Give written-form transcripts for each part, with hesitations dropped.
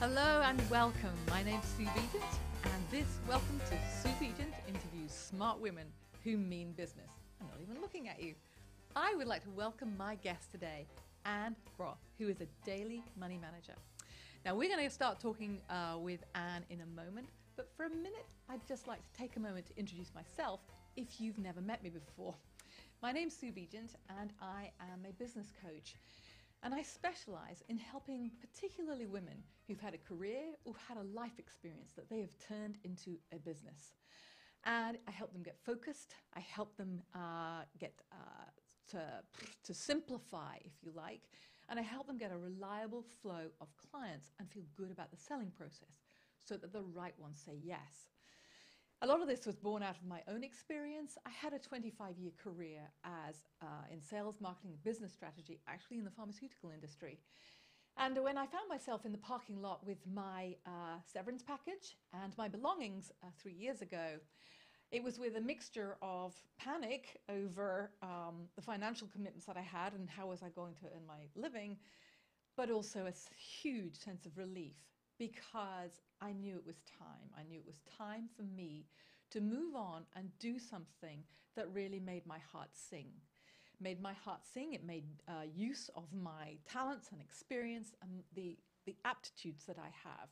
Hello and welcome. My name's Sue Begent, and this Welcome to Sue Begent interviews smart women who mean business. I'm not even looking at you. I would like to welcome my guest today, Anne Groth, who is a daily money manager. Now, we're going to start talking with Anne in a moment, but for a minute, I'd just like to take a moment to introduce myself if you've never met me before. My name's Sue Begent, and I am a business coach. And I specialize in helping particularly women who've had a career or had a life experience that they have turned into a business. And I help them get focused. I help them to simplify, if you like. And I help them get a reliable flow of clients and feel good about the selling process so that the right ones say yes. A lot of this was born out of my own experience. I had a 25-year career in sales, marketing, and business strategy, actually in the pharmaceutical industry. And when I found myself in the parking lot with my severance package and my belongings 3 years ago, it was with a mixture of panic over the financial commitments that I had and how was I going to earn my living, but also a huge sense of relief, because I knew it was time. I knew it was time for me to move on and do something that really made my heart sing. Made my heart sing. It made use of my talents and experience and the aptitudes that I have.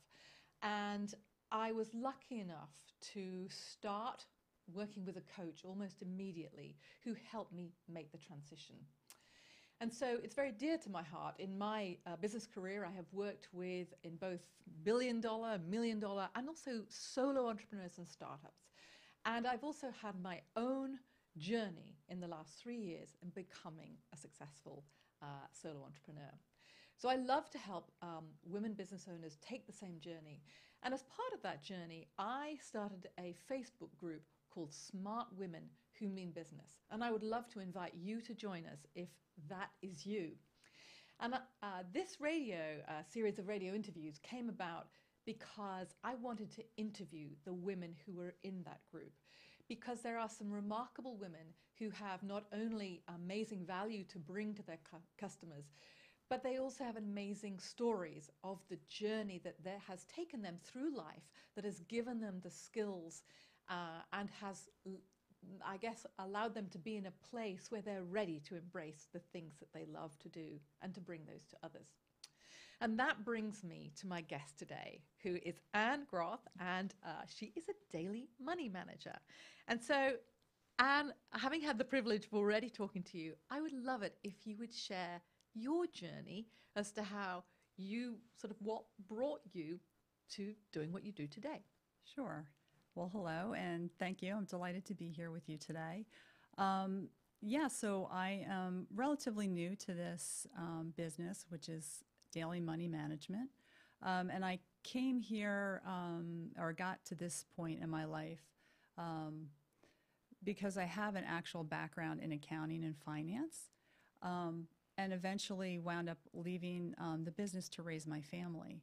And I was lucky enough to start working with a coach almost immediately who helped me make the transition. And so it's very dear to my heart. In my business career, I have worked with in both billion-dollar, million-dollar, and also solo entrepreneurs and startups. And I've also had my own journey in the last 3 years in becoming a successful solo entrepreneur. So I love to help women business owners take the same journey. And as part of that journey, I started a Facebook group called Smart Women Who Mean Business. And I would love to invite you to join us if that is you. And this series of radio interviews came about because I wanted to interview the women who were in that group, because there are some remarkable women who have not only amazing value to bring to their customers, but they also have amazing stories of the journey that has taken them through life, that has given them the skills and has, I guess, allowed them to be in a place where they're ready to embrace the things that they love to do and to bring those to others. And that brings me to my guest today, who is Anne Groth, and she is a daily money manager. And so, Anne, having had the privilege of already talking to you, I would love it if you would share your journey as to how what brought you to doing what you do today. Sure. Well, hello, and thank you. I'm delighted to be here with you today. So I am relatively new to this business, which is daily money management. And I came here or got to this point in my life because I have an actual background in accounting and finance, and eventually wound up leaving the business to raise my family.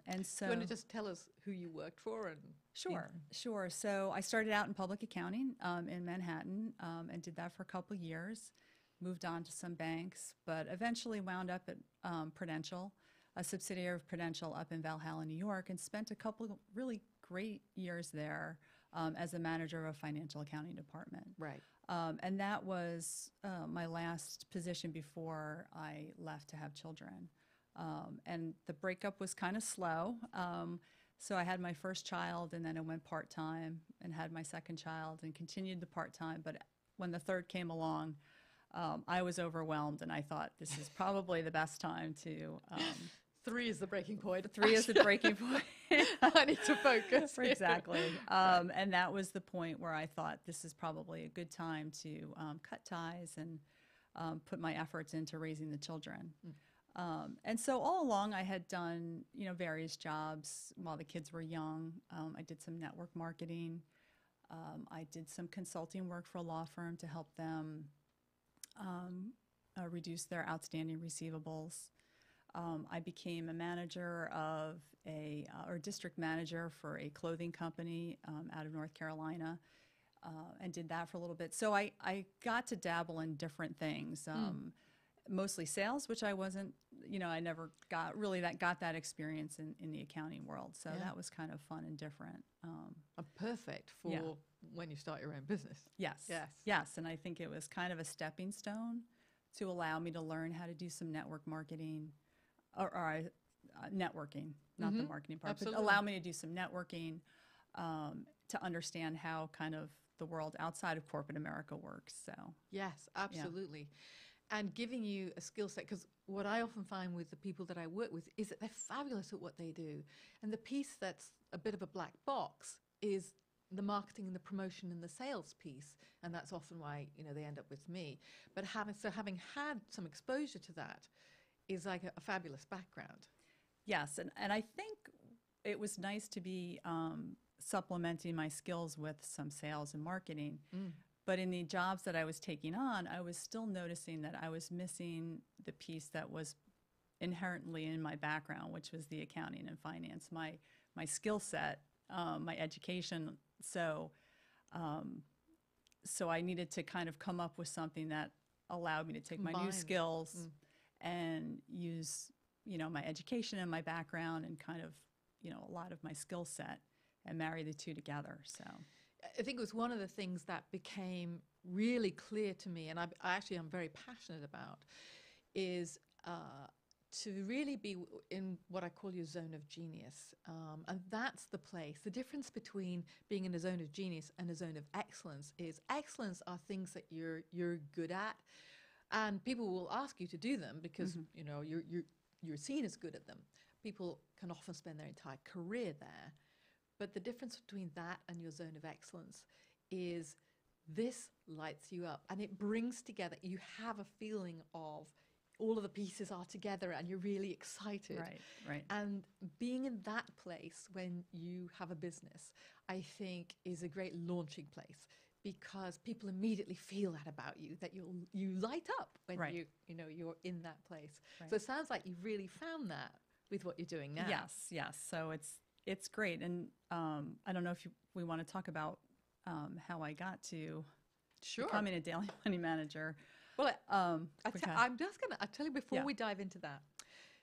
And so, do you want to just tell us who you worked for? And Sure. So I started out in public accounting in Manhattan and did that for a couple of years, moved on to some banks, but eventually wound up at Prudential, a subsidiary of Prudential up in Valhalla, New York, and spent a couple of really great years there as a manager of a financial accounting department. Right. And that was my last position before I left to have children. And the breakup was kind of slow. So I had my first child, and then I went part-time and had my second child and continued the part-time. But when the third came along, I was overwhelmed, and I thought this is probably the best time to... 3 is the breaking point. 3 is the breaking point. I need to focus. Exactly. And that was the point where I thought this is probably a good time to cut ties and put my efforts into raising the children. And so all along I had done, various jobs while the kids were young. I did some network marketing. I did some consulting work for a law firm to help them reduce their outstanding receivables. I became a manager of or district manager for a clothing company out of North Carolina, and did that for a little bit. So I got to dabble in different things. mostly sales, which I wasn't, I never got that experience in the accounting world. So Yeah. that was kind of fun and different. Perfect for when you start your own business. Yes. Yes. Yes. And I think it was kind of a stepping stone to allow me to learn how to do some network marketing or networking, not the marketing part, Absolutely. but allow me to do some networking to understand how kind of the world outside of corporate America works. So Yes, absolutely. And giving you a skill set, because what I often find with the people that I work with is that they're fabulous at what they do. And the piece that's a bit of a black box is the marketing and the promotion and the sales piece. And that's often why, they end up with me. But having had some exposure to that is like a fabulous background. yes, and I think it was nice to be supplementing my skills with some sales and marketing. But in the jobs that I was taking on, I was still noticing that I was missing the piece that was inherently in my background, which was the accounting and finance, my skill set, my education. So I needed to kind of come up with something that allowed me to take my new Combined. skills and use, my education and my background and kind of, a lot of my skill set and marry the two together. So I think it was one of the things that became really clear to me, and I actually am very passionate about, is to really be in what I call your zone of genius. And that's the place. The difference between being in a zone of genius and a zone of excellence is excellence are things that you're good at, and people will ask you to do them because you're seen as good at them. People can often spend their entire career there. But the difference between that and your zone of excellence is this lights you up and it brings together, you have a feeling of all of the pieces are together and you're really excited. Right. And being in that place when you have a business, I think is a great launching place because people immediately feel that about you, that you light up when you're in that place. Right. So it sounds like you've really found that with what you're doing now. Yes. So it's great. And I don't know if we want to talk about how I got to becoming a daily money manager. Well, I'm just going to tell you before we dive into that.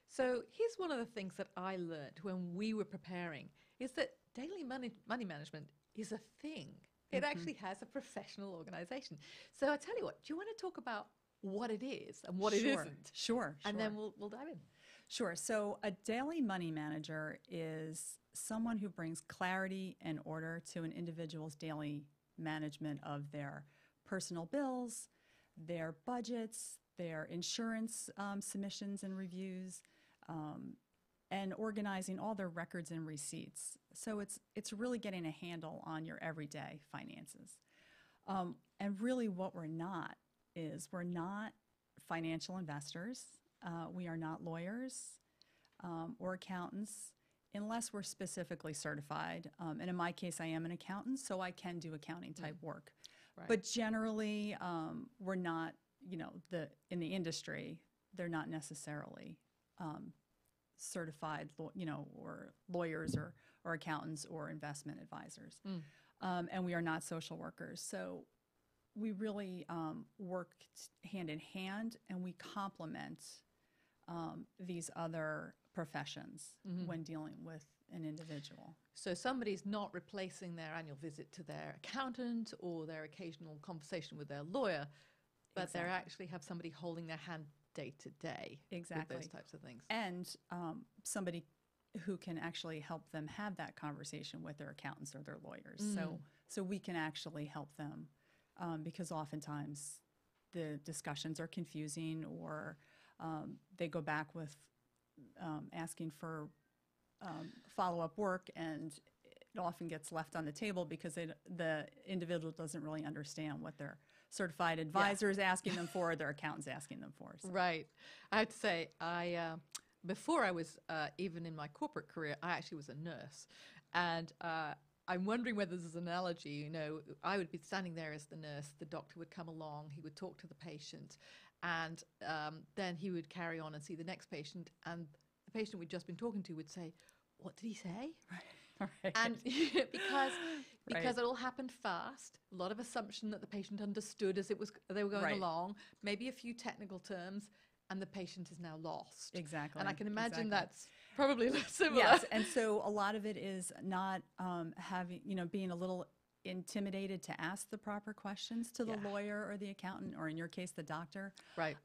So here's one of the things that I learned when we were preparing is that daily money management is a thing. It actually has a professional organization. So I tell you what, do you want to talk about what it is and what it isn't? Sure. And then we'll dive in. Sure. So a daily money manager is someone who brings clarity and order to an individual's daily management of their personal bills, their budgets, their insurance submissions and reviews, and organizing all their records and receipts. So it's really getting a handle on your everyday finances. And really what we're not financial investors. We are not lawyers or accountants unless we're specifically certified. And in my case, I am an accountant, so I can do accounting type work. Right. But generally, we're not, in the industry, they're not necessarily certified, or lawyers or accountants or investment advisors. And we are not social workers. So we really work hand in hand, and we complement these other professions when dealing with an individual. So somebody's not replacing their annual visit to their accountant or their occasional conversation with their lawyer, but they actually have somebody holding their hand day to day with those types of things. And somebody who can actually help them have that conversation with their accountants or their lawyers. So we can actually help them because oftentimes the discussions are confusing or they go back with asking for follow-up work, and it often gets left on the table because the individual doesn't really understand what their certified advisor is asking them for, or their accountant's asking them for. So. Right. I have to say, before I was even in my corporate career, I actually was a nurse. And I'm wondering whether there's an analogy. I would be standing there as the nurse, the doctor would come along, he would talk to the patient, and then he would carry on and see the next patient, and the patient we'd just been talking to would say, "What did he say?" Right. And because it all happened fast, a lot of assumption that the patient understood as they were going along, maybe a few technical terms, and the patient is now lost. Exactly. And I can imagine exactly. that's probably similar. Yes, and so a lot of it is not having, being a little intimidated to ask the proper questions to the Yeah. lawyer or the accountant, or in your case, the doctor. Right.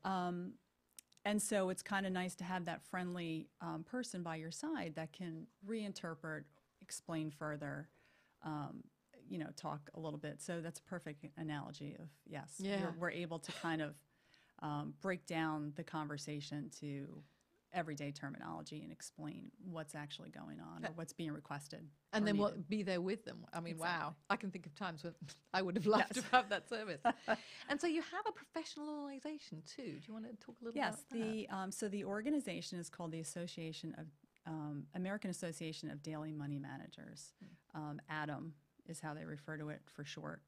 And so it's kind of nice to have that friendly person by your side that can reinterpret, explain further, talk a little bit. So that's a perfect analogy of, yes, Yeah. we're able to kind of break down the conversation to everyday terminology and explain what's actually going on or what's being requested. And or then needed. be there with them. I mean, Exactly. wow. I can think of times when I would have loved Yes. to have that service. And so you have a professional organization too. Do you want to talk a little Yes, about that? so the organization is called the American Association of Daily Money Managers. ADAM is how they refer to it for short.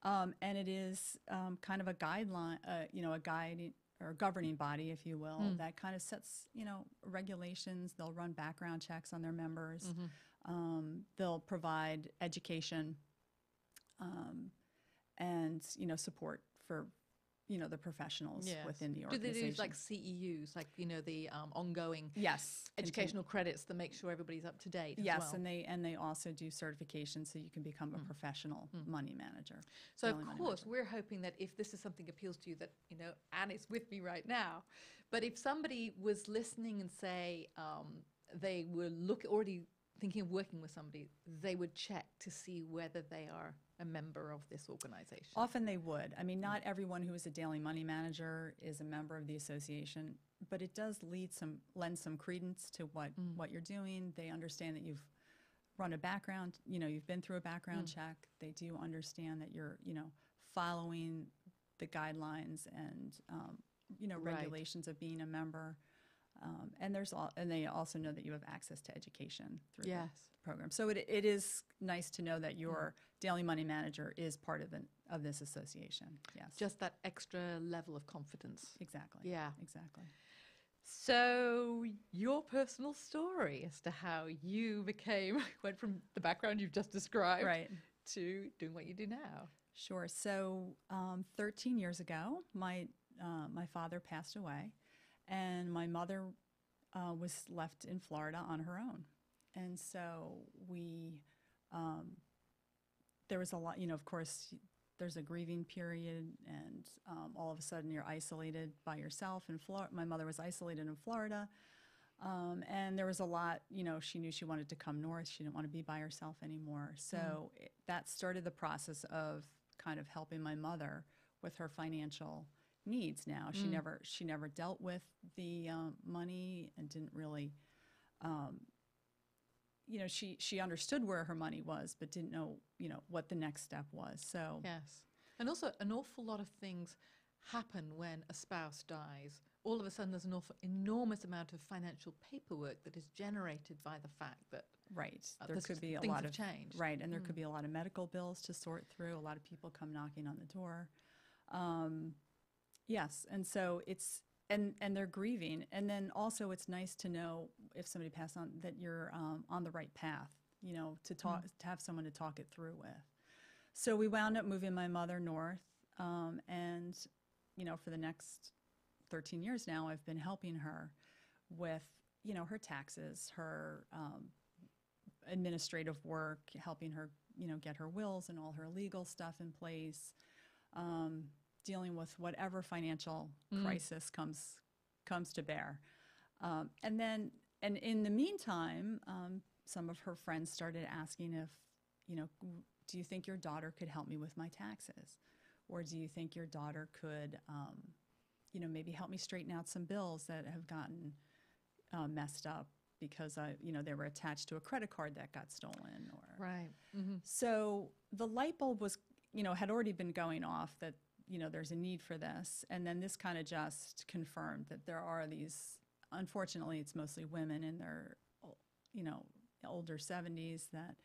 And it is kind of a guideline, a guide or governing body, if you will, that kind of sets, regulations. They'll run background checks on their members. They'll provide education and, support for, the professionals Yes. within the Do organization. they do like CEUs, like, the ongoing Yes. educational credits that make sure everybody's up to date as Yes, well? and they also do certification so you can become a professional money manager. So of daily money course, manager. we're hoping that if this is something appeals to you, that, Anne is with me right now. But if somebody was listening and say they were already thinking of working with somebody, they would check to see whether they are a member of this organization. Often they would. I mean, not everyone who is a daily money manager is a member of the association, but it does lend some credence to what you're doing. They understand that you've run a background, you've been through a background check. They do understand that you're, following the guidelines and, Right. regulations of being a member. And they also know that you have access to education through Yes. the program. So it is nice to know that your daily money manager is part of this association. Yes. Just that extra level of confidence. Exactly. Yeah. Exactly. So your personal story as to how you went from the background you've just described Right. to doing what you do now. Sure. So 13 years ago, my father passed away, and my mother was left in Florida on her own. And so there was a lot, of course, there's a grieving period, and all of a sudden you're isolated by yourself in Florida. My mother was isolated in Florida, and there was a lot, she knew she wanted to come north. She didn't want to be by herself anymore. So that started the process of kind of helping my mother with her financial needs now. She never dealt with the money and didn't really, she understood where her money was, but didn't know, what the next step was. So Yes. And also an awful lot of things happen when a spouse dies. All of a sudden there's an enormous amount of financial paperwork that is generated by the fact that right, there this- could be a things lot have of changed. right, and there could be a lot of medical bills to sort through. A lot of people come knocking on the door. Yes, and so it's and they're grieving, and then also it's nice to know if somebody passed on that you're on the right path. To talk to have someone to talk it through with. So we wound up moving my mother north, and for the next 13 years now, I've been helping her with her taxes, her administrative work, helping her get her wills and all her legal stuff in place. Dealing with whatever financial crisis comes to bear. And in the meantime, some of her friends started asking if, do you think your daughter could help me with my taxes? Or do you think your daughter could, maybe help me straighten out some bills that have gotten messed up because they were attached to a credit card that got stolen? Or Right. So the light bulb was, had already been going off that, there's a need for this. And then this kind of just confirmed that there are these, unfortunately, it's mostly women in their, older 70s that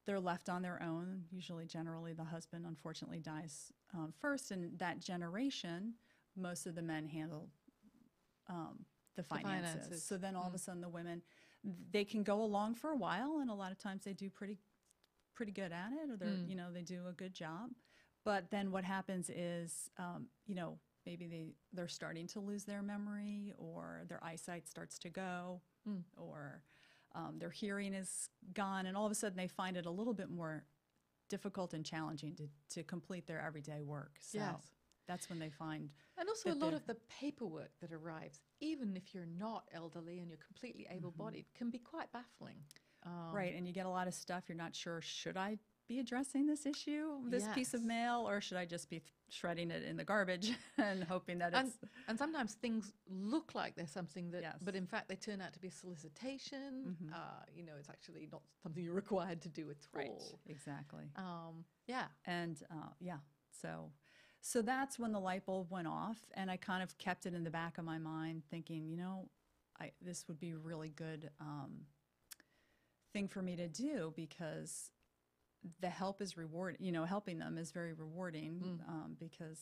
they're left on their own. Generally, the husband, unfortunately, dies first. And that generation, most of the men handle the finances. So then all of a sudden the women, they can go along for a while, and a lot of times they do pretty good at it, or they're, they do a good job. But then what happens is, maybe they're starting to lose their memory, or their eyesight starts to go, or their hearing is gone, and all of a sudden they find it a little bit more difficult and challenging to complete their everyday work. So Yes. that's when they find. And also a that lot they're- of the paperwork that arrives, even if you're not elderly and you're completely able-bodied, can be quite baffling. Right, and you get a lot of stuff you're not sure, should I be addressing this issue, this piece of Yes. mail, or should I just be shredding it in the garbage and hoping that And, it's and sometimes things look like they're something that, Yes. but in fact they turn out to be a solicitation. You know, it's actually not something you're required to do at right, all. exactly. Yeah. And so that's when the light bulb went off, and I kind of kept it in the back of my mind, thinking, this would be a really good thing for me to do, because the help is rewarding. Helping them is very rewarding, because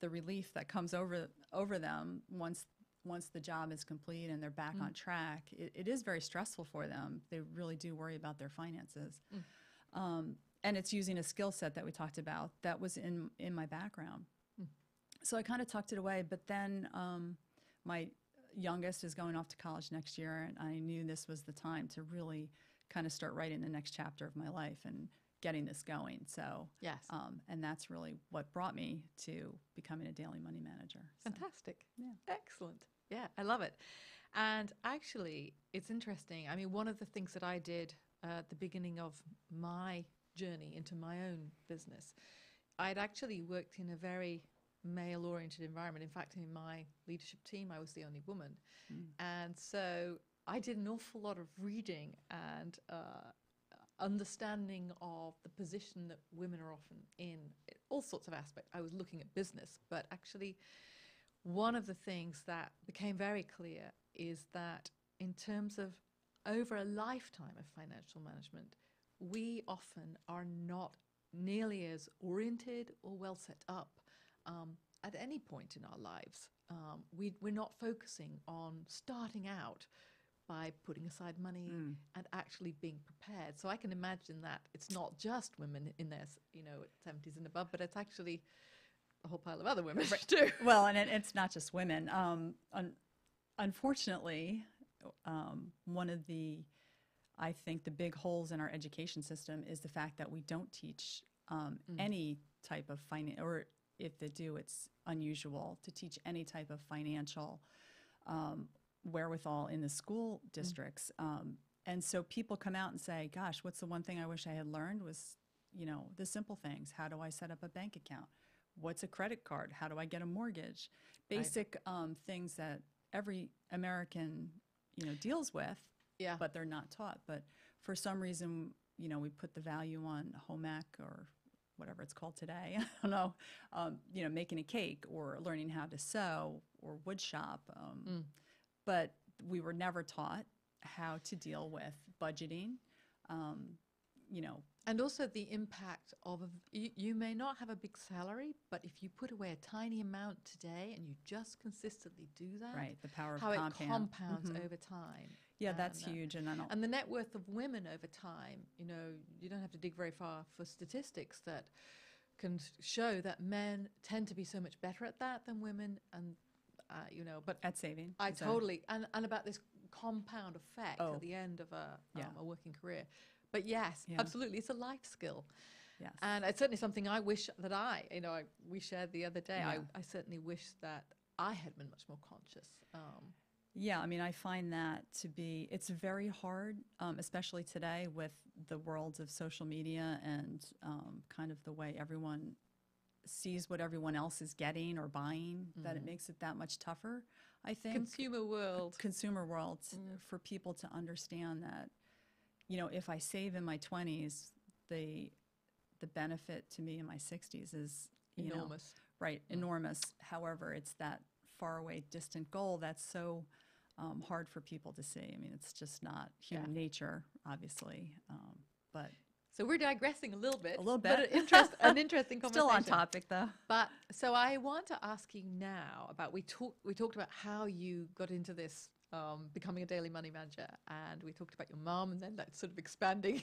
the relief that comes over them once the job is complete and they're back on track, it is very stressful for them. They really do worry about their finances. And it's using a skill set that we talked about that was in my background. So I kind of tucked it away, but then my youngest is going off to college next year, and I knew this was the time to really kind of start writing the next chapter of my life and getting this going. So, Yes. and that's really what brought me to becoming a daily money manager. So, Fantastic. yeah. Excellent. Yeah, I love it. And actually, it's interesting. I mean, one of the things that I did at the beginning of my journey into my own business, I'd actually worked in a very male-oriented environment. In fact, in my leadership team, I was the only woman. And so I did an awful lot of reading and understanding of the position that women are often in all sorts of aspects. I was looking at business, but actually one of the things that became very clear is that in terms of over a lifetime of financial management, we often are not nearly as oriented or well set up at any point in our lives. We're not focusing on starting out by putting aside money and actually being prepared. So I can imagine that it's not just women in their, at 70s and above, but it's actually a whole pile of other women too. Well, and it's not just women. Unfortunately, one of I think the big holes in our education system is the fact that we don't teach any type of finance, or if they do, it's unusual to teach any type of financial wherewithal in the school districts. And so people come out and say, gosh, what's the one thing I wish I had learned was, the simple things. How do I set up a bank account? What's a credit card? How do I get a mortgage? Basic things that every American, deals with, but they're not taught. But for some reason, we put the value on home ec or whatever it's called today. I don't know, making a cake or learning how to sew or wood shop. But we were never taught how to deal with budgeting, And also the impact of, you may not have a big salary, but if you put away a tiny amount today and you just consistently do that, right? The power of how it compound. compounds over time. Yeah, that's huge. And and the net worth of women over time, you don't have to dig very far for statistics that can show that men tend to be so much better at that than women, and but at saving. I totally and about this compound effect Oh. at the end of a working career. But yes, Yeah. absolutely, it's a life skill. Yes. And it's certainly something I wish that we shared the other day. Yeah. I certainly wish that I had been much more conscious. Yeah, I mean, I find that it's very hard, especially today with the worlds of social media and kind of the way everyone sees what everyone else is getting or buying, that it makes it that much tougher, I think. Consumer world. For people to understand that, if I save in my 20s, the benefit to me in my 60s is Enormous. Enormous. However, it's that far away, distant goal that's so hard for people to see. I mean, it's just not human nature, obviously. But So we're digressing a little bit. But an interesting conversation. Still on topic, though. But so I want to ask you now about we talked about how you got into this becoming a daily money manager, and we talked about your mom, and then that sort of expanding,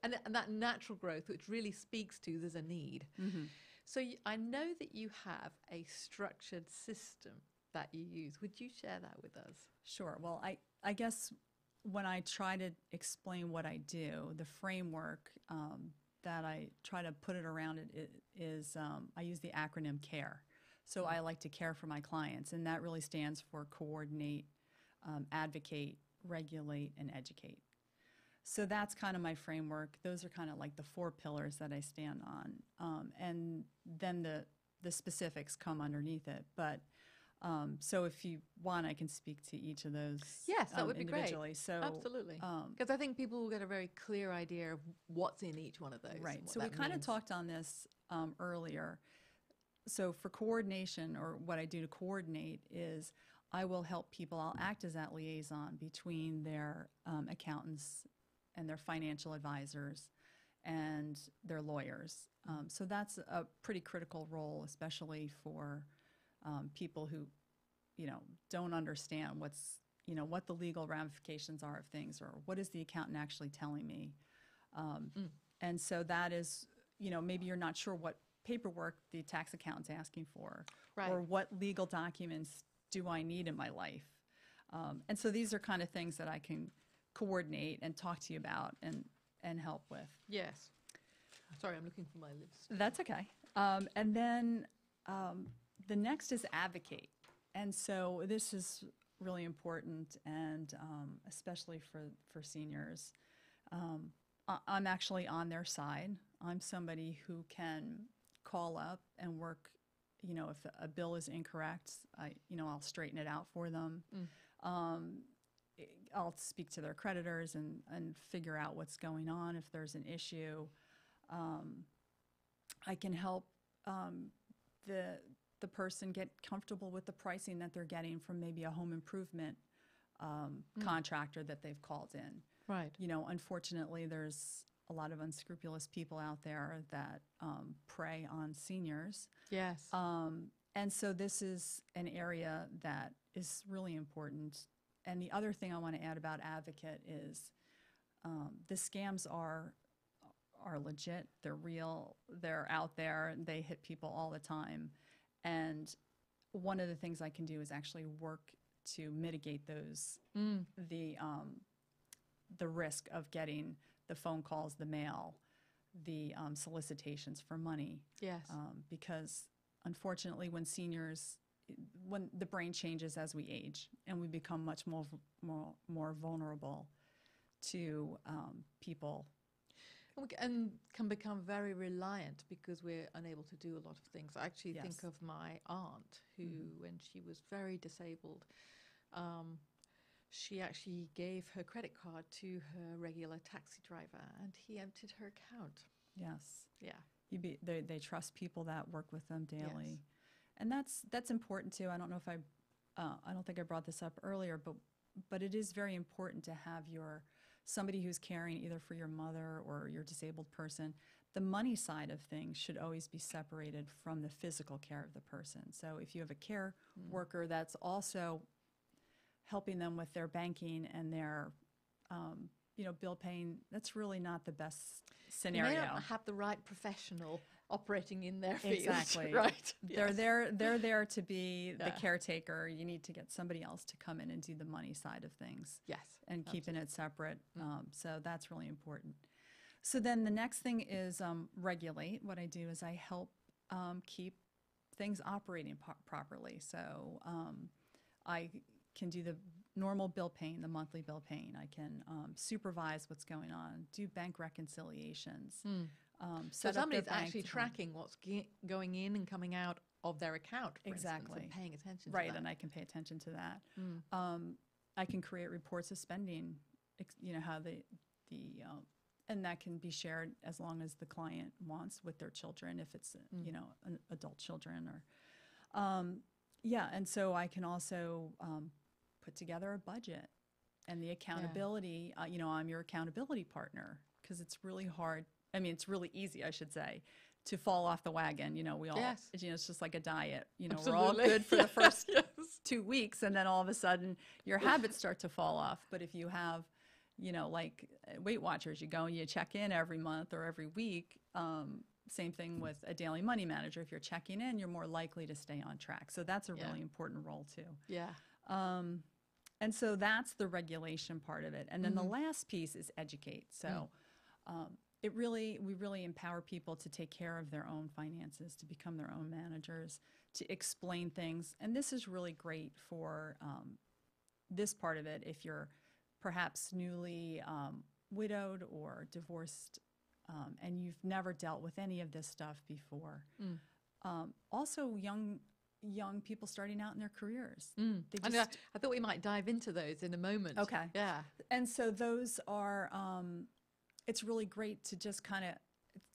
and that natural growth, which really speaks to there's a need. So I know that you have a structured system that you use. Would you share that with us? Sure. Well, I guess when I try to explain what I do, the framework that I try to put it around it is I use the acronym CARE. So I like to care for my clients, and that really stands for coordinate, advocate, regulate, and educate. So that's kind of my framework. Those are kind of like the 4 pillars that I stand on. And then the specifics come underneath it. But so if you want, I can speak to each of those yes, that would be individually. great. So, absolutely. Because I think people will get a very clear idea of what's in each one of those. right. So we kind of talked on this earlier. So for coordination, or what I do to coordinate, is I will help people. I'll act as that liaison between their accountants and their financial advisors and their lawyers. So that's a pretty critical role, especially for people who, don't understand what the legal ramifications are of things, or what is the accountant actually telling me. And so that is, maybe you're not sure what paperwork the tax accountant's asking for, right, or what legal documents do I need in my life. And so these are kind of things that I can coordinate and talk to you about and help with. Yes. Sorry, I'm looking for my list. That's okay. And then the next is advocate. And so this is really important, and especially for seniors. I'm actually on their side. I'm somebody who can call up and work, if a bill is incorrect, I'll straighten it out for them. I'll speak to their creditors and figure out what's going on if there's an issue. I can help the person get comfortable with the pricing that they're getting from maybe a home improvement contractor that they've called in. Right. Unfortunately, there's a lot of unscrupulous people out there that prey on seniors. Yes. And so this is an area that is really important. And the other thing I want to add about advocate is the scams are legit. They're real. They're out there. They hit people all the time. And one of the things I can do is actually work to mitigate those, the risk of getting the phone calls, the mail, the solicitations for money. Yes. Because unfortunately, when the brain changes as we age, and we become much more vulnerable to people. And can become very reliant because we're unable to do a lot of things. I actually Yes. think of my aunt who, when she was very disabled, she actually gave her credit card to her regular taxi driver, and he emptied her account. Yes. Yeah. They trust people that work with them daily. Yes. And that's important too. I don't know if I don't think I brought this up earlier, but it is very important to have somebody who's caring either for your mother or your disabled person. The money side of things should always be separated from the physical care of the person. So if you have a care worker that's also helping them with their banking and their bill paying, that's really not the best scenario. They don't have the right professional operating in their field. Exactly. Right. They're there to be the caretaker. You need to get somebody else to come in and do the money side of things. Yes. And keeping it separate. So that's really important. So then the next thing is regulate. What I do is I help keep things operating properly. So I can do the normal bill paying, the monthly bill paying. I can supervise what's going on, do bank reconciliations. So somebody's actually tracking what's going in and coming out of their account, for exactly, instance, and paying attention to right, that. and I can pay attention to that. I can create reports of spending, how and that can be shared as long as the client wants with their children, if it's an adult children or and so I can also put together a budget and the accountability. I'm your accountability partner, because it's really hard. I mean, it's really easy, I should say, to fall off the wagon. We all, it's just like a diet. Absolutely. We're all good for the first 2 weeks, and then all of a sudden your habits start to fall off. But if you have, like Weight Watchers, you go and you check in every month or every week, Same thing with a daily money manager. If you're checking in, you're more likely to stay on track. So that's a really important role too. Yeah. And so that's the regulation part of it. And then the last piece is educate. So we really empower people to take care of their own finances, to become their own managers, to explain things. And this is really great for this part of it if you're perhaps newly widowed or divorced and you've never dealt with any of this stuff before. Also, young people starting out in their careers. I thought we might dive into those in a moment. Okay. Yeah. And so those are, it's really great to just kind of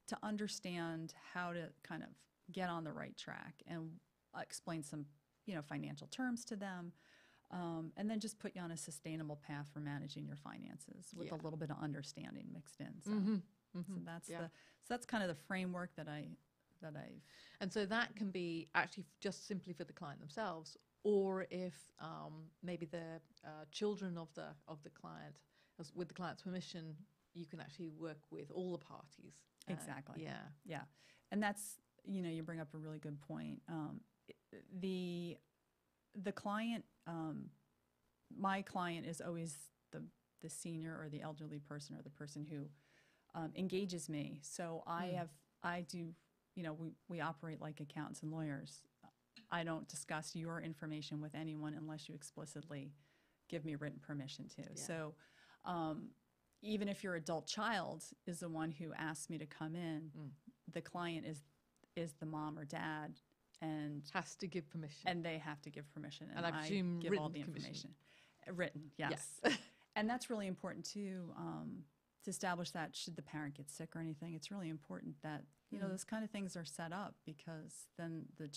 to understand how to kind of get on the right track and explain some, financial terms to them. And then just put you on a sustainable path for managing your finances with a little bit of understanding mixed in. So, that's kind of the framework that I've. And so that can be actually just simply for the client themselves, or if maybe the children of the client, with the client's permission, you can actually work with all the parties. Exactly. Yeah. And that's, you bring up a really good point. The client, my client is always the senior or the elderly person or the person who engages me. So I do, we operate like accountants and lawyers. I don't discuss your information with anyone unless you explicitly give me written permission to. Yeah. So even if your adult child is the one who asks me to come in, the client is the mom or dad and has to give permission. And they have to give permission. And I presume give all the information. Written, yes. And that's really important too, to establish that should the parent get sick or anything, it's really important that, those kind of things are set up because then the adult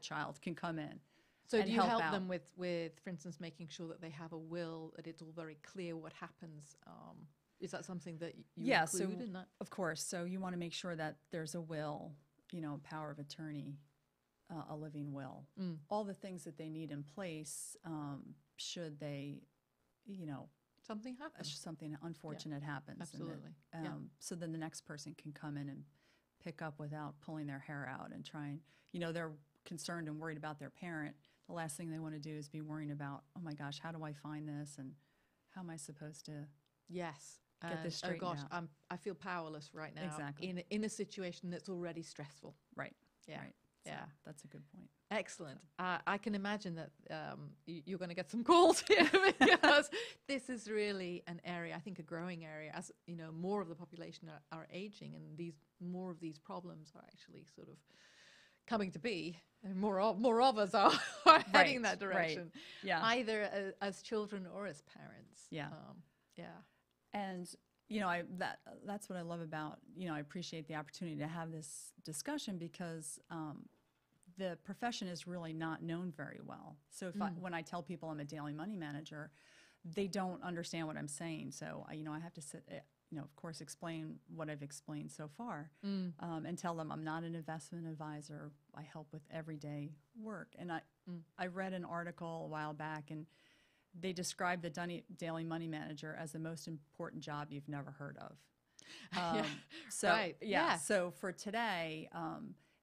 child can come in. So do you help them with, for instance, making sure that they have a will, that it's all very clear what happens? Is that something that you include in that? Of course. So you want to make sure that there's a will, power of attorney, a living will, all the things that they need in place should they, something happens. Something unfortunate happens. Absolutely. So then the next person can come in and pick up without pulling their hair out and trying, they're concerned and worried about their parent. The last thing they want to do is be worrying about, oh my gosh, how do I find this? And how am I supposed to get this straightened out? I feel powerless right now. Exactly. In a situation that's already stressful. Right. Yeah. Right. So yeah. That's a good point. Excellent. I can imagine that you're going to get some calls here because this is really an area, I think a growing area, as more of the population are aging, and more of these problems are actually sort of coming to be. And more of us are heading that direction. Right. Yeah. Either as children or as parents. Yeah. And that's what I love about, I appreciate the opportunity to have this discussion because the profession is really not known very well. So when I tell people I'm a daily money manager, they don't understand what I'm saying. So I have to sit, of course, explain what I've explained so far, and tell them I'm not an investment advisor. I help with everyday work. And I read an article a while back, and they described the daily money manager as the most important job you've never heard of. So for today,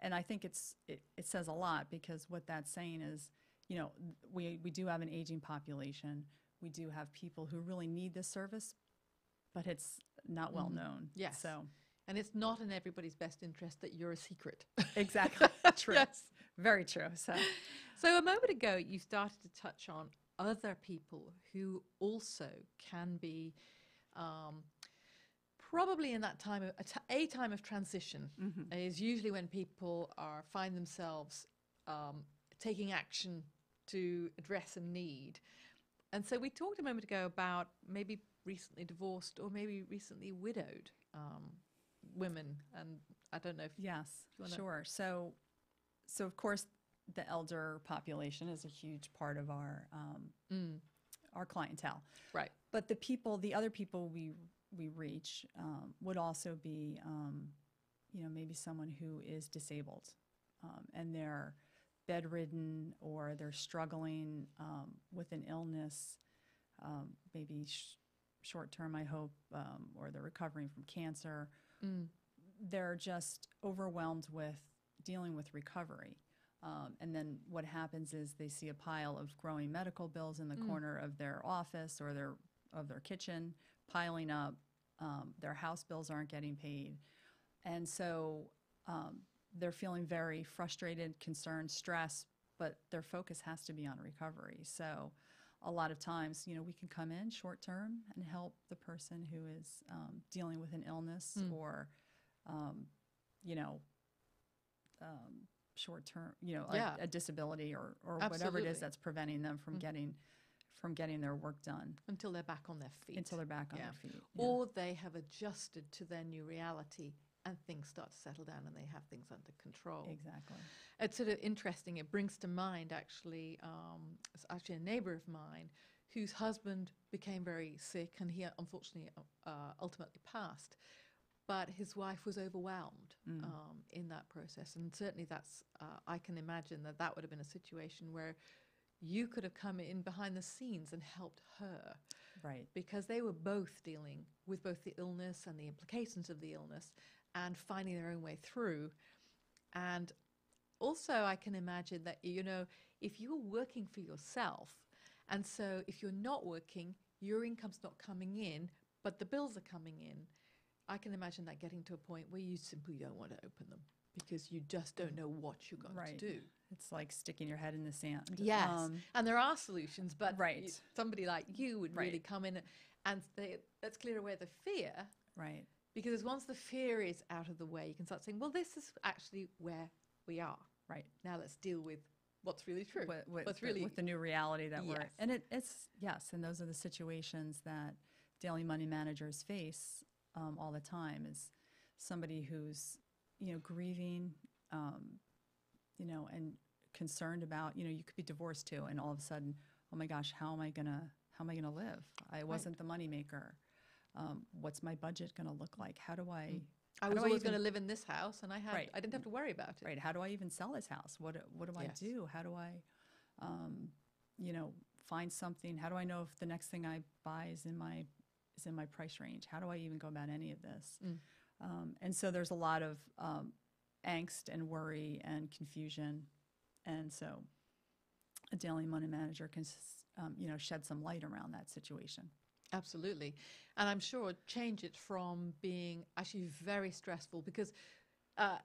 and I think it says a lot because what that's saying is, we do have an aging population. We do have people who really need this service, but it's not well known. Yes. So, and it's not in everybody's best interest that you're a secret. Exactly. True. Yes. Very true. So a moment ago, you started to touch on other people who also can be probably in that time of a time of transition is usually when people find themselves taking action to address a need. And so we talked a moment ago about maybe recently divorced or maybe recently widowed women, and I don't know if you wanna... Sure. So of course the elder population is a huge part of our clientele, right? But the other people we reach would also be, maybe someone who is disabled and they're bedridden or they're struggling with an illness, maybe short term, I hope, or they're recovering from cancer, they're just overwhelmed with dealing with recovery. And then what happens is they see a pile of growing medical bills in the corner of their office or their kitchen piling up. Their house bills aren't getting paid. And so they're feeling very frustrated, concerned, stressed, but their focus has to be on recovery. So a lot of times, we can come in short term and help the person who is dealing with an illness or, short term, a disability or whatever it is that's preventing them from getting their work done until they're back on their feet. Their feet. Yeah. Or they have adjusted to their new reality and things start to settle down and they have things under control. Exactly. It's sort of interesting. It brings to mind, actually, it's actually a neighbor of mine whose husband became very sick and he unfortunately ultimately passed. But his wife was overwhelmed in that process. And certainly that's, I can imagine that would have been a situation where you could have come in behind the scenes and helped her. Right. Because they were both dealing with both the illness and the implications of the illness and finding their own way through. And also I can imagine that, if you're working for yourself, and so if you're not working, your income's not coming in, but the bills are coming in, I can imagine that getting to a point where you simply don't want to open them because you just don't know what you're going to do. It's like sticking your head in the sand. Yes, and there are solutions, but Right. Somebody like you would really come in and say, let's clear away the fear. Right. Because once the fear is out of the way, you can start saying, well, this is actually where we are. Right. Now let's deal with what's really true. With the new reality that we're, Yes. and and those are the situations that daily money managers face all the time. Is somebody who's grieving, and concerned about, you could be divorced too, and all of a sudden, oh my gosh, how am I gonna live? I wasn't the moneymaker. What's my budget gonna look like? How do I? I was always going to live in this house, and I didn't have to worry about it. Right. How do I even sell this house? What do I do? How do I, find something? How do I know if the next thing I buy is in my price range? How do I even go about any of this? And so there's a lot of angst and worry and confusion, and so a daily money manager can, shed some light around that situation. Absolutely. And I'm sure change it from being actually very stressful because, I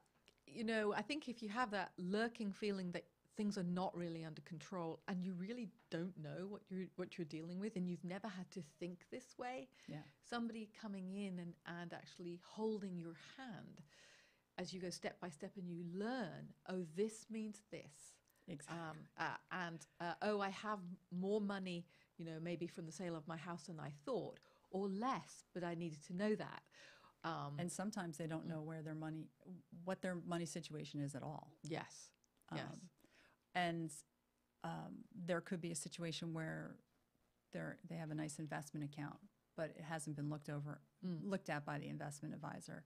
think if you have that lurking feeling that things are not really under control and you really don't know what you're dealing with and you've never had to think this way, somebody coming in and actually holding your hand as you go step by step and you learn, oh, this means this. Exactly. I have more money, maybe from the sale of my house than I thought, or less, but I needed to know that. And sometimes they don't know what their money situation is at all. Yes. Yes. And there could be a situation where they have a nice investment account, but it hasn't been looked at by the investment advisor.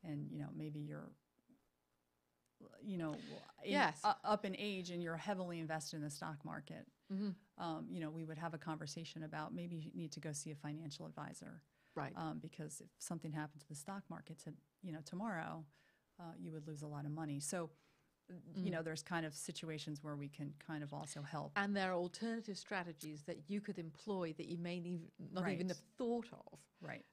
And, maybe you're, up in age and you're heavily invested in the stock market. Mm-hmm. We would have a conversation about maybe you need to go see a financial advisor. Right. Because if something happened to the stock market tomorrow, you would lose a lot of money. So, there's kind of situations where we can kind of also help. And there are alternative strategies that you could employ that you may not even have thought of. Right.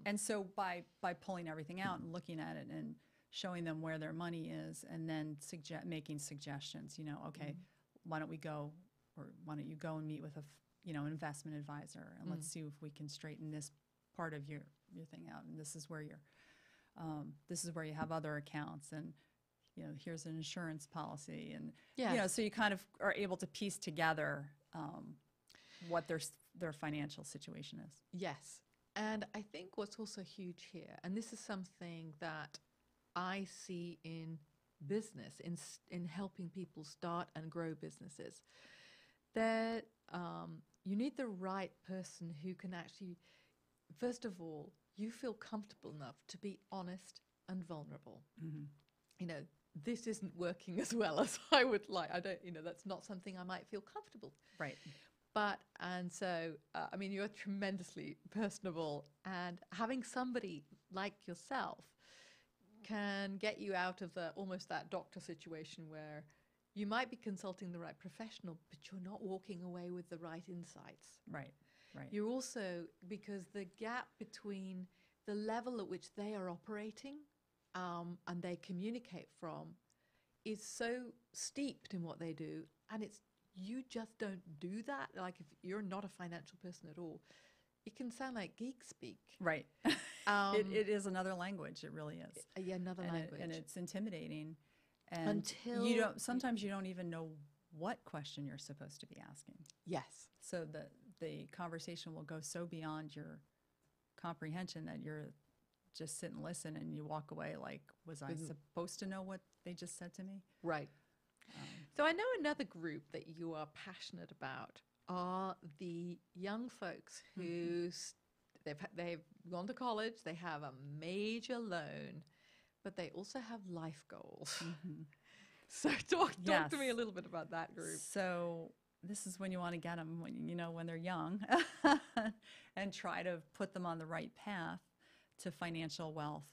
And so by pulling everything out and looking at it and showing them where their money is and then making suggestions, why don't you go and meet with an investment advisor and let's see if we can straighten this part of your thing out. And this is where you have other accounts and, here's an insurance policy. And, so you kind of are able to piece together what their financial situation is. Yes. And I think what's also huge here, and this is something that I see in business, in helping people start and grow businesses, that you need the right person who can actually, first of all, you feel comfortable enough to be honest and vulnerable. Mm-hmm. This isn't working as well as I would like. That's not something I might feel comfortable. Right. You're tremendously personable, and having somebody like yourself can get you out of the almost that doctor situation where you might be consulting the right professional, but you're not walking away with the right insights. Right. Right. You're also, because the gap between the level at which they are operating and they communicate from is so steeped in what they do, and you just don't do that. Like, if you're not a financial person at all, it can sound like geek speak. Right. It is another language. It really is. Yeah, another language. And it's intimidating. And Until sometimes you don't even know what question you're supposed to be asking. Yes. So the conversation will go so beyond your comprehension that you're just sit and listen, and you walk away like, was I supposed to know what they just said to me? Right. So I know another group that you are passionate about are the young folks who they've gone to college, they have a major loan, but they also have life goals. So talk to me a little bit about that group. So this is when you want to get them when they're young and try to put them on the right path to financial wealth,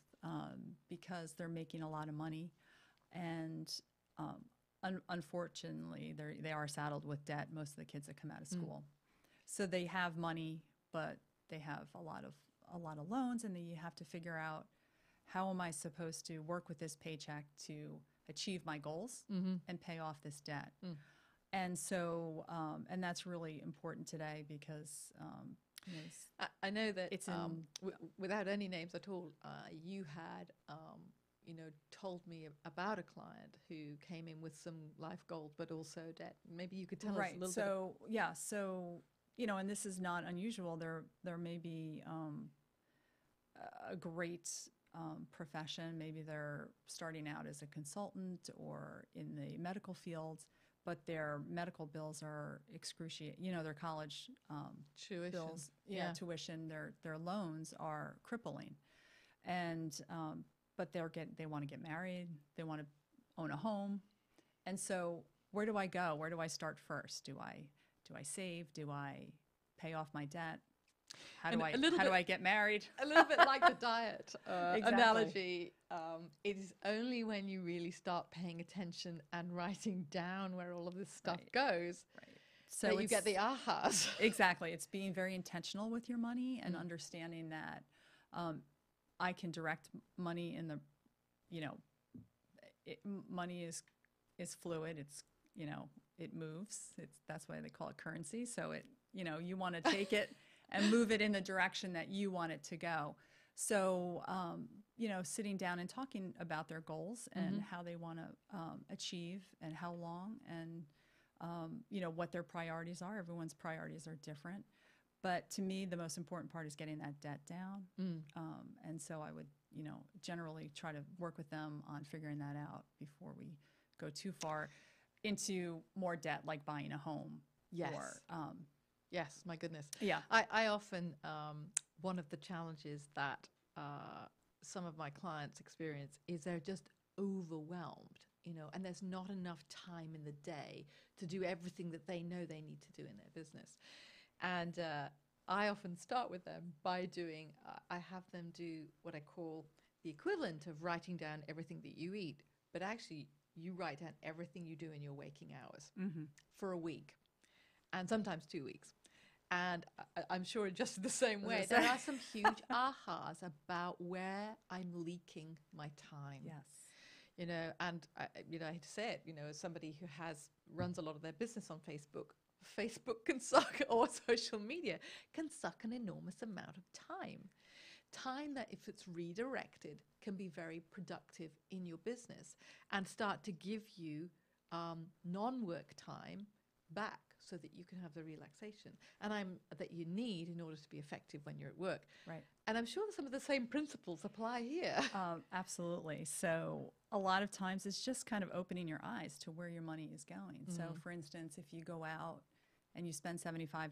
because they're making a lot of money, and unfortunately they are saddled with debt. Most of the kids that come out of school, so they have money, but they have a lot of loans, and then you have to figure out, how am I supposed to work with this paycheck to achieve my goals and pay off this debt? And so, and that's really important today because I know that it's without any names at all, you had told me about a client who came in with some life goals, but also debt. Maybe you could tell us a little bit. So and this is not unusual. There may be a great profession. Maybe they're starting out as a consultant or in the medical fields, but their medical bills are excruciating. Their college tuition bills, tuition, their loans are crippling, and but they want to get married, they want to own a home, and so where do I go? Where do I start first? Do I save? Do I pay off my debt? How do I get married? A little bit like the diet analogy. It is only when you really start paying attention and writing down where all of this stuff goes, so that you get the ahas. Exactly. It's being very intentional with your money and understanding that I can direct money in the, money is fluid. It's, it moves. That's why they call it currency. So you want to take it and move it in the direction that you want it to go. So, sitting down and talking about their goals and how they want to achieve and how long, and, what their priorities are. Everyone's priorities are different. But to me, the most important part is getting that debt down. And so I would, generally try to work with them on figuring that out before we go too far into more debt, like buying a home. Yes. Or, yes, my goodness. Yeah. I often, one of the challenges that some of my clients experience is they're just overwhelmed, and there's not enough time in the day to do everything that they know they need to do in their business. And I often start with them by I have them do what I call the equivalent of writing down everything that you eat, but actually you write down everything you do in your waking hours for a week, and sometimes 2 weeks. And I'm sure just the same way, there are some huge ahas about where I'm leaking my time. Yes. And I hate to say it, as somebody who runs a lot of their business on Facebook can suck, or social media can suck an enormous amount of time that, if it's redirected, can be very productive in your business and start to give you non-work time back, so that you can have the relaxation that you need in order to be effective when you're at work. Right. And I'm sure some of the same principles apply here. Absolutely. So a lot of times it's just kind of opening your eyes to where your money is going. So for instance, if you go out and you spend $75,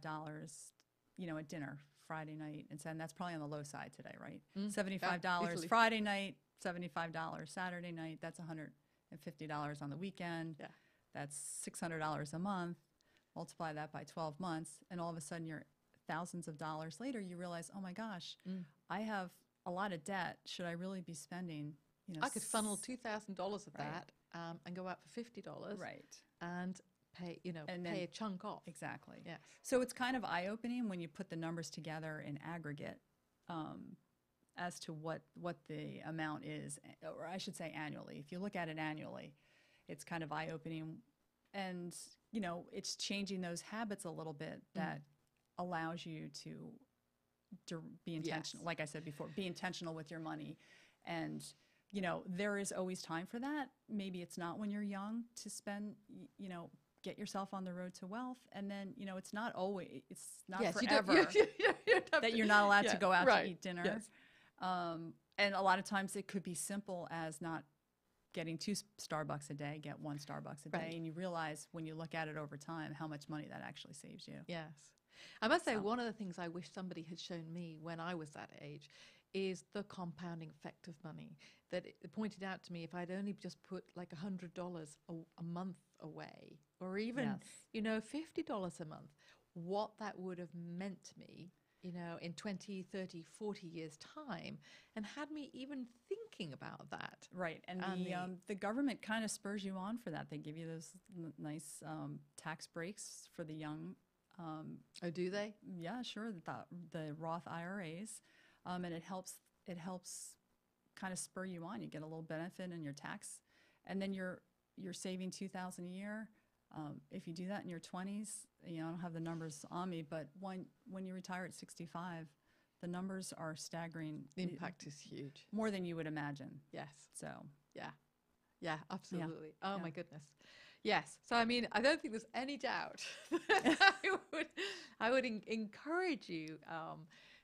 at dinner Friday night, and that's probably on the low side today, right? $75 Friday night, $75 Saturday night, that's $150 on the weekend. Yeah. That's $600 a month. Multiply that by 12 months, and all of a sudden you're thousands of dollars later, you realize, oh my gosh, I have a lot of debt. Should I really be spending, I could funnel $2,000 of Right. that and go out for $50 Right. and pay, And pay then a chunk off. exactly. Yes. So it's kind of eye-opening when you put the numbers together in aggregate, as to what the amount is, or I should say annually. If you look at it annually, it's kind of eye-opening, and it's changing those habits a little bit that allows you to be intentional. Yes. Like I said before, be intentional with your money, and there is always time for that. Maybe it's not when you're young to spend, get yourself on the road to wealth, and then it's not always, it's not Yes, forever you don't have that to- you're not allowed to yeah, go out right, to eat dinner. yes. And a lot of times it could be simple as not getting 2 Starbucks a day, get 1 Starbucks a day, Right. and you realize when you look at it over time how much money that actually saves you. Yes. I must say, So- one of the things I wish somebody had shown me when I was that age is the compounding effect of money. That it pointed out to me, if I'd only just put like $100 a month away, or even, Yes. $50 a month, what that would have meant to me, in 20, 30, 40 years' time, and had me even thinking about that. Right, and And the government kind of spurs you on for that. They give you those nice tax breaks for the young. Oh, do they? Yeah, sure. The Roth IRAs, and it helps kind of spur you on. You get a little benefit in your tax, and then you're saving $2,000 a year. If you do that in your 20s, I don't have the numbers on me, but when you retire at 65, the numbers are staggering. The impact is huge. More than you would imagine. Yes. So Yeah, absolutely. Oh, Yeah. my goodness. Yes. So, I mean, I don't think there's any doubt that I would encourage you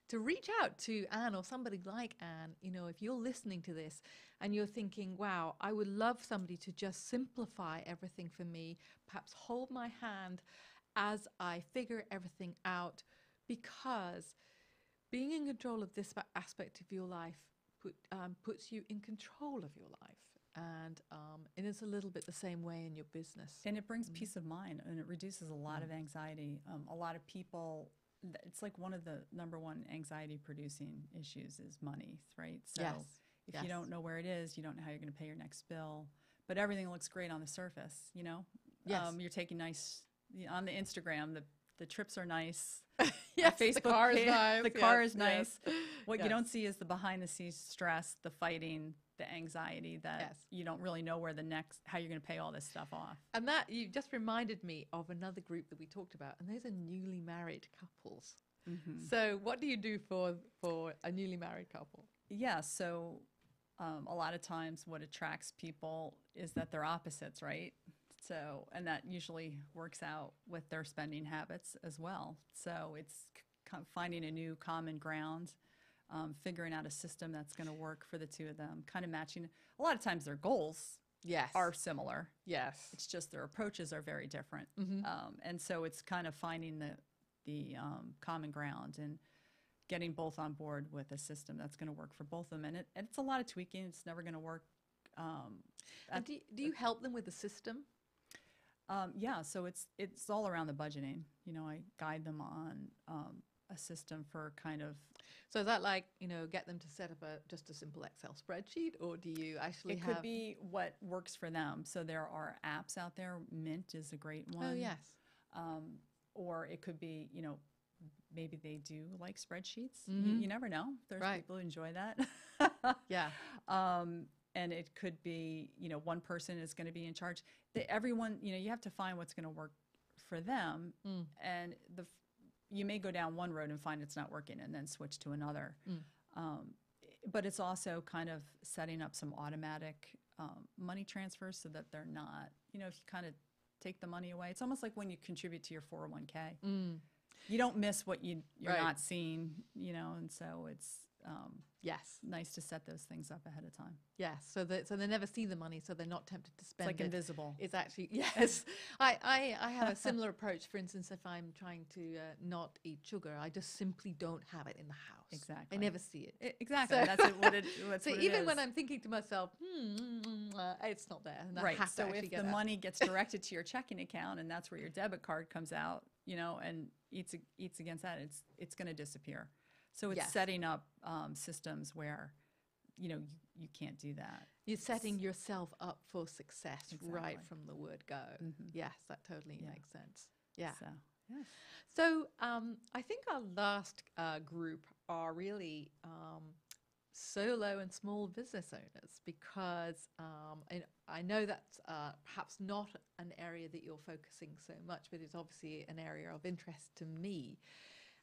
to reach out to Anne or somebody like Anne. If you're listening to this and you're thinking, wow, I would love somebody to just simplify everything for me, perhaps hold my hand as I figure everything out, because being in control of this aspect of your life puts you in control of your life. And it's a little bit the same way in your business. And it brings peace of mind, and it reduces a lot of anxiety. A lot of people, it's like one of the number one anxiety producing issues is money, right? So Yes. if Yes. you don't know where it is, you don't know how you're going to pay your next bill, but everything looks great on the surface, Yes. You're taking nice, on the Instagram, the trips are nice. Yes, Facebook the car is page, nice. the car Yes, is nice. yes. What you Yes. don't see is the behind the scenes stress, the fighting, the anxiety that Yes. you don't really know how you're going to pay all this stuff off. And that you just reminded me of another group that we talked about, and those are newly married couples. So what do you do for a newly married couple? Yeah, so a lot of times what attracts people is that they're opposites, right? So, and that usually works out with their spending habits as well. So it's finding a new common ground, figuring out a system that's going to work for the two of them, kind of matching. A lot of times their goals Yes. are similar. Yes. It's just their approaches are very different. And so it's kind of finding the common ground and getting both on board with a system that's going to work for both of them. And it's a lot of tweaking. It's never going to work. And do you help them with the system? Yeah, so it's all around the budgeting. I guide them on a system for kind of. So is that like, get them to set up just a simple Excel spreadsheet, or do you actually It could be what works for them. So there are apps out there. Mint is a great one. Oh, yes. Or it could be, maybe they do like spreadsheets. Mhm. You never know. There's Right. people who enjoy that. Yeah. And it could be, one person is going to be in charge. Everyone, you have to find what's going to work for them. And you may go down one road and find it's not working and then switch to another. But it's also kind of setting up some automatic money transfers so that they're not, if you kind of take the money away, it's almost like when you contribute to your 401k. You don't miss what you're Right. not seeing, and so it's Yes. nice to set those things up ahead of time. Yes. So they never see the money, so they're not tempted to It's spend like it. invisible. It's actually, yes. I have a similar approach. For instance, if I'm trying to not eat sugar, I just simply don't have it in the house. Exactly. I never see it. Exactly. So- That's So what it even is. when I'm thinking to myself, it's not there, and I Right. have to So actually if get the that. money gets directed to your checking account and that's where your debit card comes out, and eats against that, it's going to disappear. So it's Yes. setting up systems where you can't do that. You're setting yourself up for success right Exactly. from the word go. Yes, that totally makes sense. Yeah. So, yes. So I think our last group are really solo and small business owners, because I know that's perhaps not an area that you're focusing so much, but it's obviously an area of interest to me.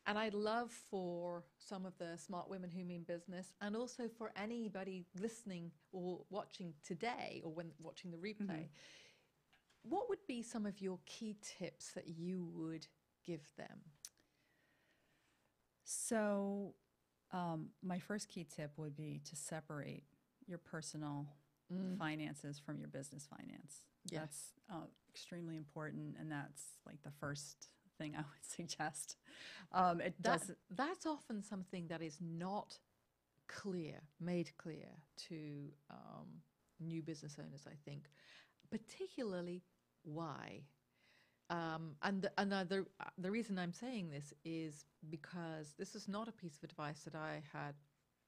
And I'd love for some of the smart women who mean business, and also for anybody listening or watching today, or when watching the replay, what would be some of your key tips that you would give them? So my first key tip would be to separate your personal finances from your business finance. Yes. That's extremely important, and that's like the first thing I would suggest. That's often something that is not made clear to new business owners, I think, particularly why. The reason I'm saying this is because this is not a piece of advice that I had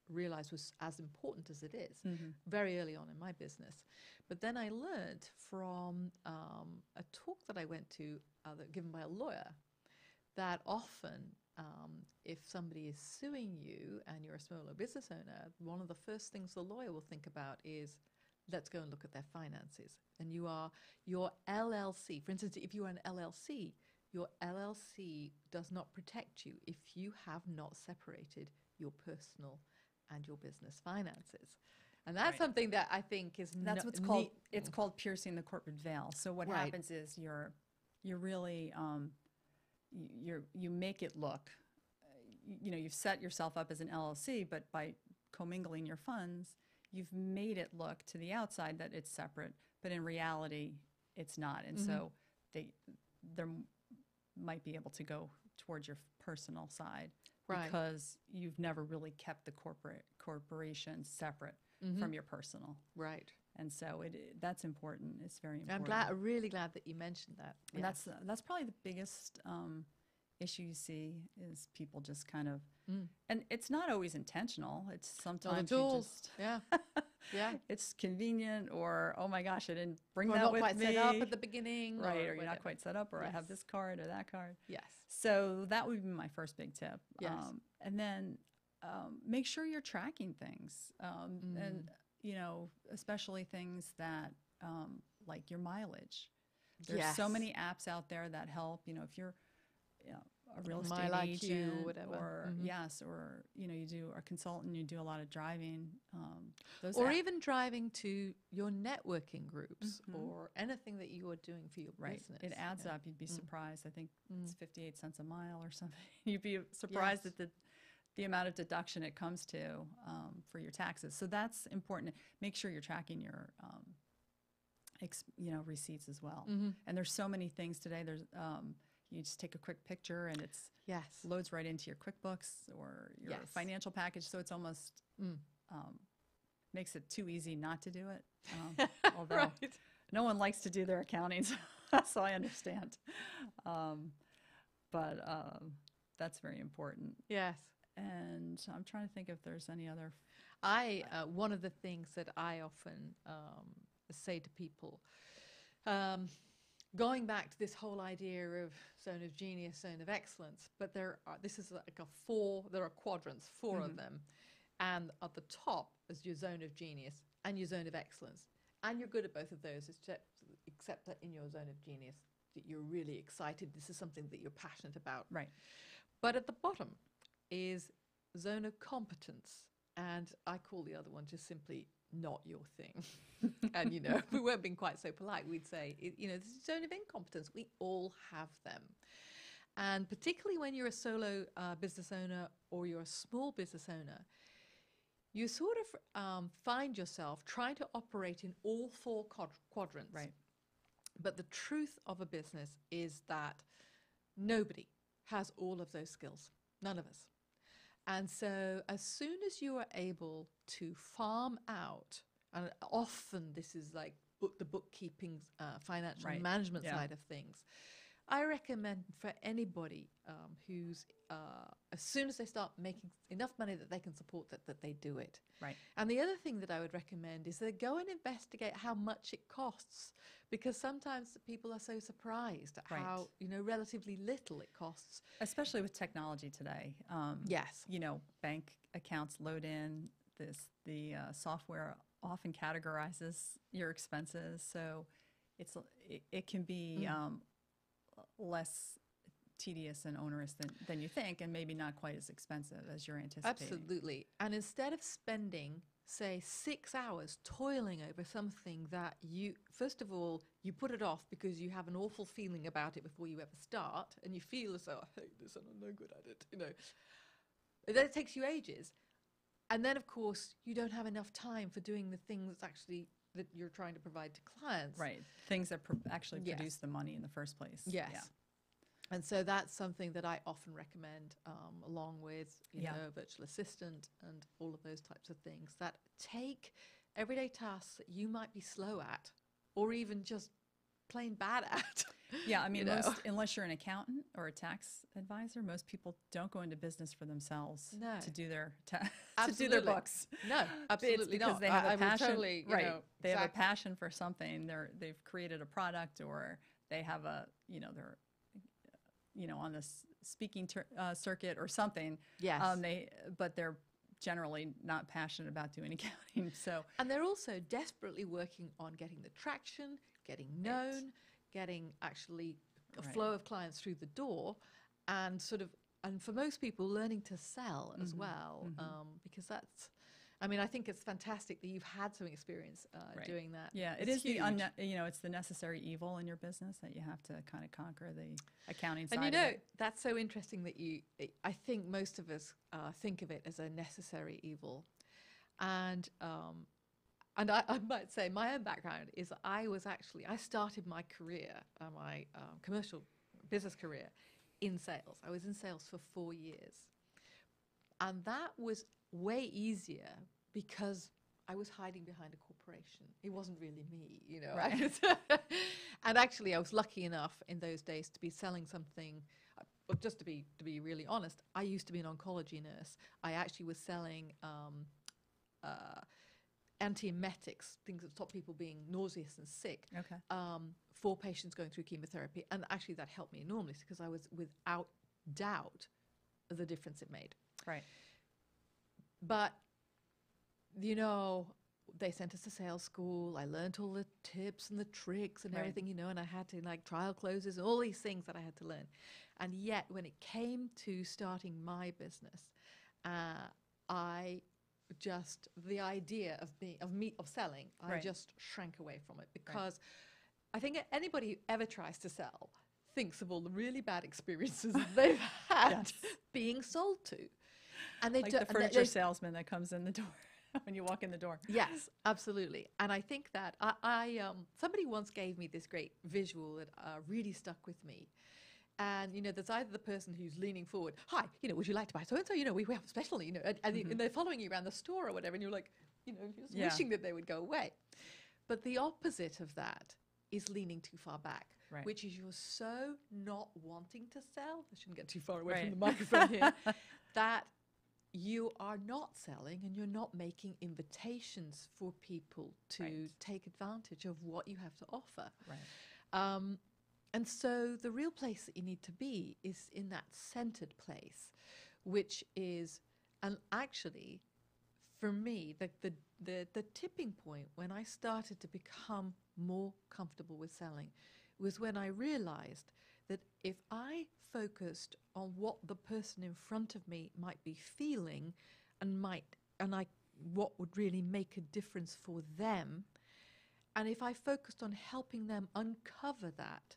realized was as important as it is very early on in my business. But then I learned from a talk that I went to given by a lawyer, that often if somebody is suing you and you're a smaller business owner, one of the first things the lawyer will think about is, let's go and look at their finances. And your LLC, for instance, if you are an LLC, your LLC does not protect you if you have not separated your personal and your business finances. And that's something that I think is that's what's called. It's called piercing the corporate veil. So what happens is you're really you make it look, you've set yourself up as an LLC, but by commingling your funds, you've made it look to the outside that it's separate, but in reality, it's not. And so they're might be able to go towards your personal side because you've never really kept the corporation separate from your personal. Right. And so that's important. It's very important. I'm really glad that you mentioned that. And that's probably the biggest issue you see is people just kind of, and it's not always intentional. It's sometimes you just, it's convenient, or, oh my gosh, I didn't bring that with me. Or not quite set up at the beginning. Right, or you're not quite set up, or I have this card or that card. Yes. So that would be my first big tip. Yes. And then make sure you're tracking things. And, especially things that, like your mileage. There's so many apps out there that help, if you're a real estate agent or whatever. Or or, you do a consultant, you do a lot of driving. Or even driving to your networking groups or anything that you are doing for your business. It adds up. You'd be surprised. I think it's 58 cents a mile or something. You'd be surprised at the amount of deduction it comes to for your taxes. So that's important. Make sure you're tracking your receipts as well. And there's so many things today. There's you just take a quick picture and it's loads right into your QuickBooks or your financial package. So it's almost makes it too easy not to do it. Although no one likes to do their accounting, so I understand. But that's very important. Yes. And I'm trying to think if there's any other. One of the things that I often say to people, going back to this whole idea of zone of genius, zone of excellence, but there are quadrants, four of them. And at the top is your zone of genius and your zone of excellence. And you're good at both of those, except that in your zone of genius, that you're really excited. This is something that you're passionate about. Right. But at the bottom is zone of competence. And I call the other one just simply not your thing. And, we weren't being quite so polite. We'd say, this is zone of incompetence. We all have them. And particularly when you're a solo business owner or you're a small business owner, you sort of find yourself trying to operate in all four quadrants. Right. But the truth of a business is that nobody has all of those skills. None of us. And so as soon as you are able to farm out, and often this is like the bookkeeping, financial management side of things, I recommend for anybody who's, as soon as they start making enough money that they can support that they do it. Right. And the other thing that I would recommend is that go and investigate how much it costs, because sometimes people are so surprised at Right. how, relatively little it costs. Especially with technology today. Yes. Bank accounts load in the software often categorizes your expenses, so it can be less tedious and onerous than you think, and maybe not quite as expensive as you're anticipating. Absolutely. And instead of spending, say, 6 hours toiling over something that first of all, you put it off because you have an awful feeling about it before you ever start, and you feel as though, I hate this and I'm no good at it, Then it takes you ages. And then, of course, you don't have enough time for doing the things actually that you're trying to provide to clients. Right. Things that actually Yes. produce the money in the first place. Yes. Yeah. And so that's something that I often recommend, along with, Yeah. a virtual assistant and all of those types of things that take everyday tasks that you might be slow at or even just plain bad at. Yeah, I mean, unless you're an accountant or a tax advisor, most people don't go into business for themselves No. to do their to do Absolutely. their books. No, absolutely It's because not. they have a I will passion. totally, right. They have a exactly. passion for something. They've created a product, or they have they're on the speaking circuit or something. Yes. But they're generally not passionate about doing accounting. So And they're also desperately working on getting the traction, getting known, getting actually a Right. flow of clients through the door, and and for most people, learning to sell as well, because I think it's fantastic that you've had some experience Right. doing that. Yeah, it It's is huge. it's the necessary evil in your business that you have to kind of conquer the accounting side And of it. that's so interesting that I think most of us think of it as a necessary evil. And I might say my own background is I started my career, my commercial business career in sales. I was in sales for 4 years. And that was way easier because I was hiding behind a corporation. It wasn't really me, Right. And actually, I was lucky enough in those days to be selling something. Well, just to be really honest, I used to be an oncology nurse. I actually was selling antiemetics, things that stop people being nauseous and sick, Okay. for patients going through chemotherapy. And actually, that helped me enormously because I was without doubt the difference it made. Right. But, they sent us to sales school. I learned all the tips and the tricks and Right. everything, and I had to trial closes and all these things that I had to learn. And yet, when it came to starting my business, the idea of selling, I Right. just shrank away from it because I think anybody who ever tries to sell thinks of all the really bad experiences they've had Yes. being sold to. And they Like do, the furniture salesman that comes in the door when you walk in the door. Yes, absolutely. And I think that somebody once gave me this great visual that really stuck with me. And, there's either the person who's leaning forward, hi, would you like to buy so-and-so? We have a special, and they're following you around the store or whatever, and you're like, just Yeah. wishing that they would go away. But the opposite of that is leaning too far back, Right. which is you're so not wanting to sell. I shouldn't get too far away from Right. the microphone here, that you are not selling and you're not making invitations for people to Right. take advantage of what you have to offer. Right. And so the real place that you need to be is in that centered place, which is, and actually, for me, the tipping point when I started to become more comfortable with selling was when I realized that if I focused on what the person in front of me might be feeling what would really make a difference for them, and if I focused on helping them uncover that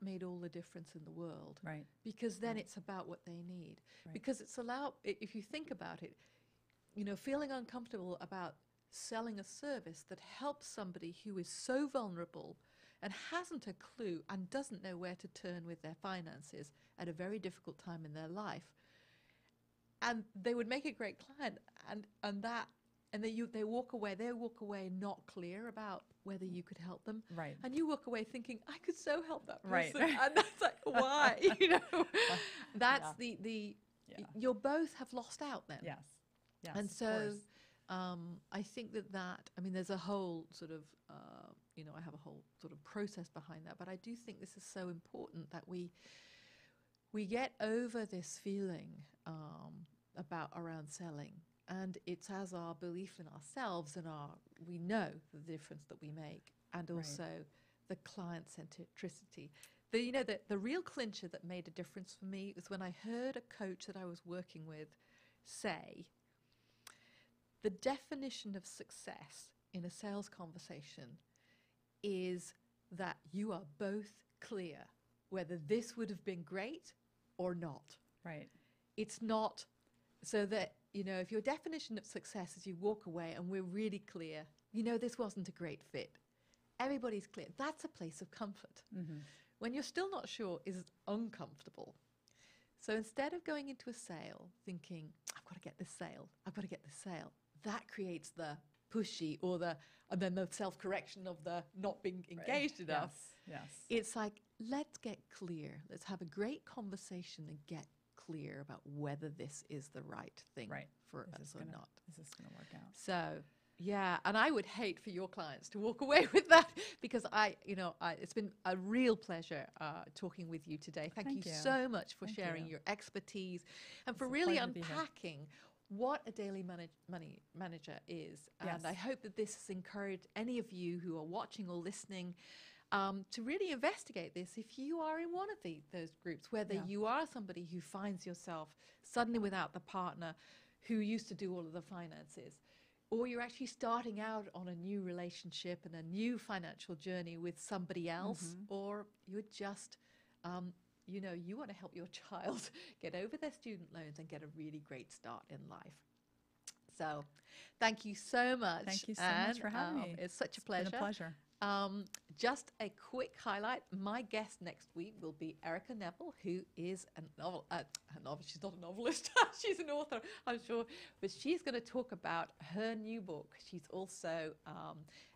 made all the difference in the world. Right. Because then Right. it's about what they need. Right. Because if you think about it, feeling uncomfortable about selling a service that helps somebody who is so vulnerable and hasn't a clue and doesn't know where to turn with their finances at a very difficult time in their life. And they would make a great client, and that and they walk away not clear about whether you could help them. Right. And you walk away thinking, I could so help that Right. person. And that's like, why? That's Yeah. you'll both have lost out then. Yes. Yes. And of so course. I think I mean, there's a whole sort of, I have a whole sort of process behind that, but I do think this is so important that we get over this feeling around selling. And it's as our belief in ourselves and we know the difference that we make, and also the client centricity. The real clincher that made a difference for me was when I heard a coach that I was working with say, the definition of success in a sales conversation is that you are both clear whether this would have been great or not. Right. It's not so that, if your definition of success is you walk away and we're really clear, this wasn't a great fit. Everybody's clear. That's a place of comfort. Mm-hmm. When you're still not sure is uncomfortable. So instead of going into a sale thinking, I've got to get this sale, that creates the pushy and then the self-correction of the not being engaged enough. Yes. It's like, let's get clear. Let's have a great conversation and get clear about whether this is the right thing for us or not. Is this going to work out? So, yeah, and I would hate for your clients to walk away with that, because it's been a real pleasure talking with you today. Thank you so much for sharing your expertise and for really unpacking what a daily money manager is. And I hope that this has encouraged any of you who are watching or listening to really investigate this if you are in one of those groups, whether you are somebody who finds yourself suddenly without the partner who used to do all of the finances, or you're actually starting out on a new relationship and a new financial journey with somebody else, or you're just, you want to help your child get over their student loans and get a really great start in life. So thank you so much. Thank you so much for having me. It's such a pleasure. It's been a pleasure. Just a quick highlight. My guest next week will be Erica Neville, who is a novelist. She's not a novelist. She's an author, I'm sure. But she's going to talk about her new book. She's also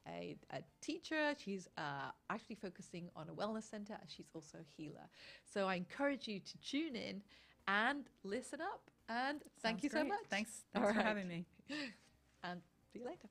a teacher. She's actually focusing on a wellness center, and she's also a healer. So I encourage you to tune in and listen up. And thank you so much. Thanks for having me. And see you later.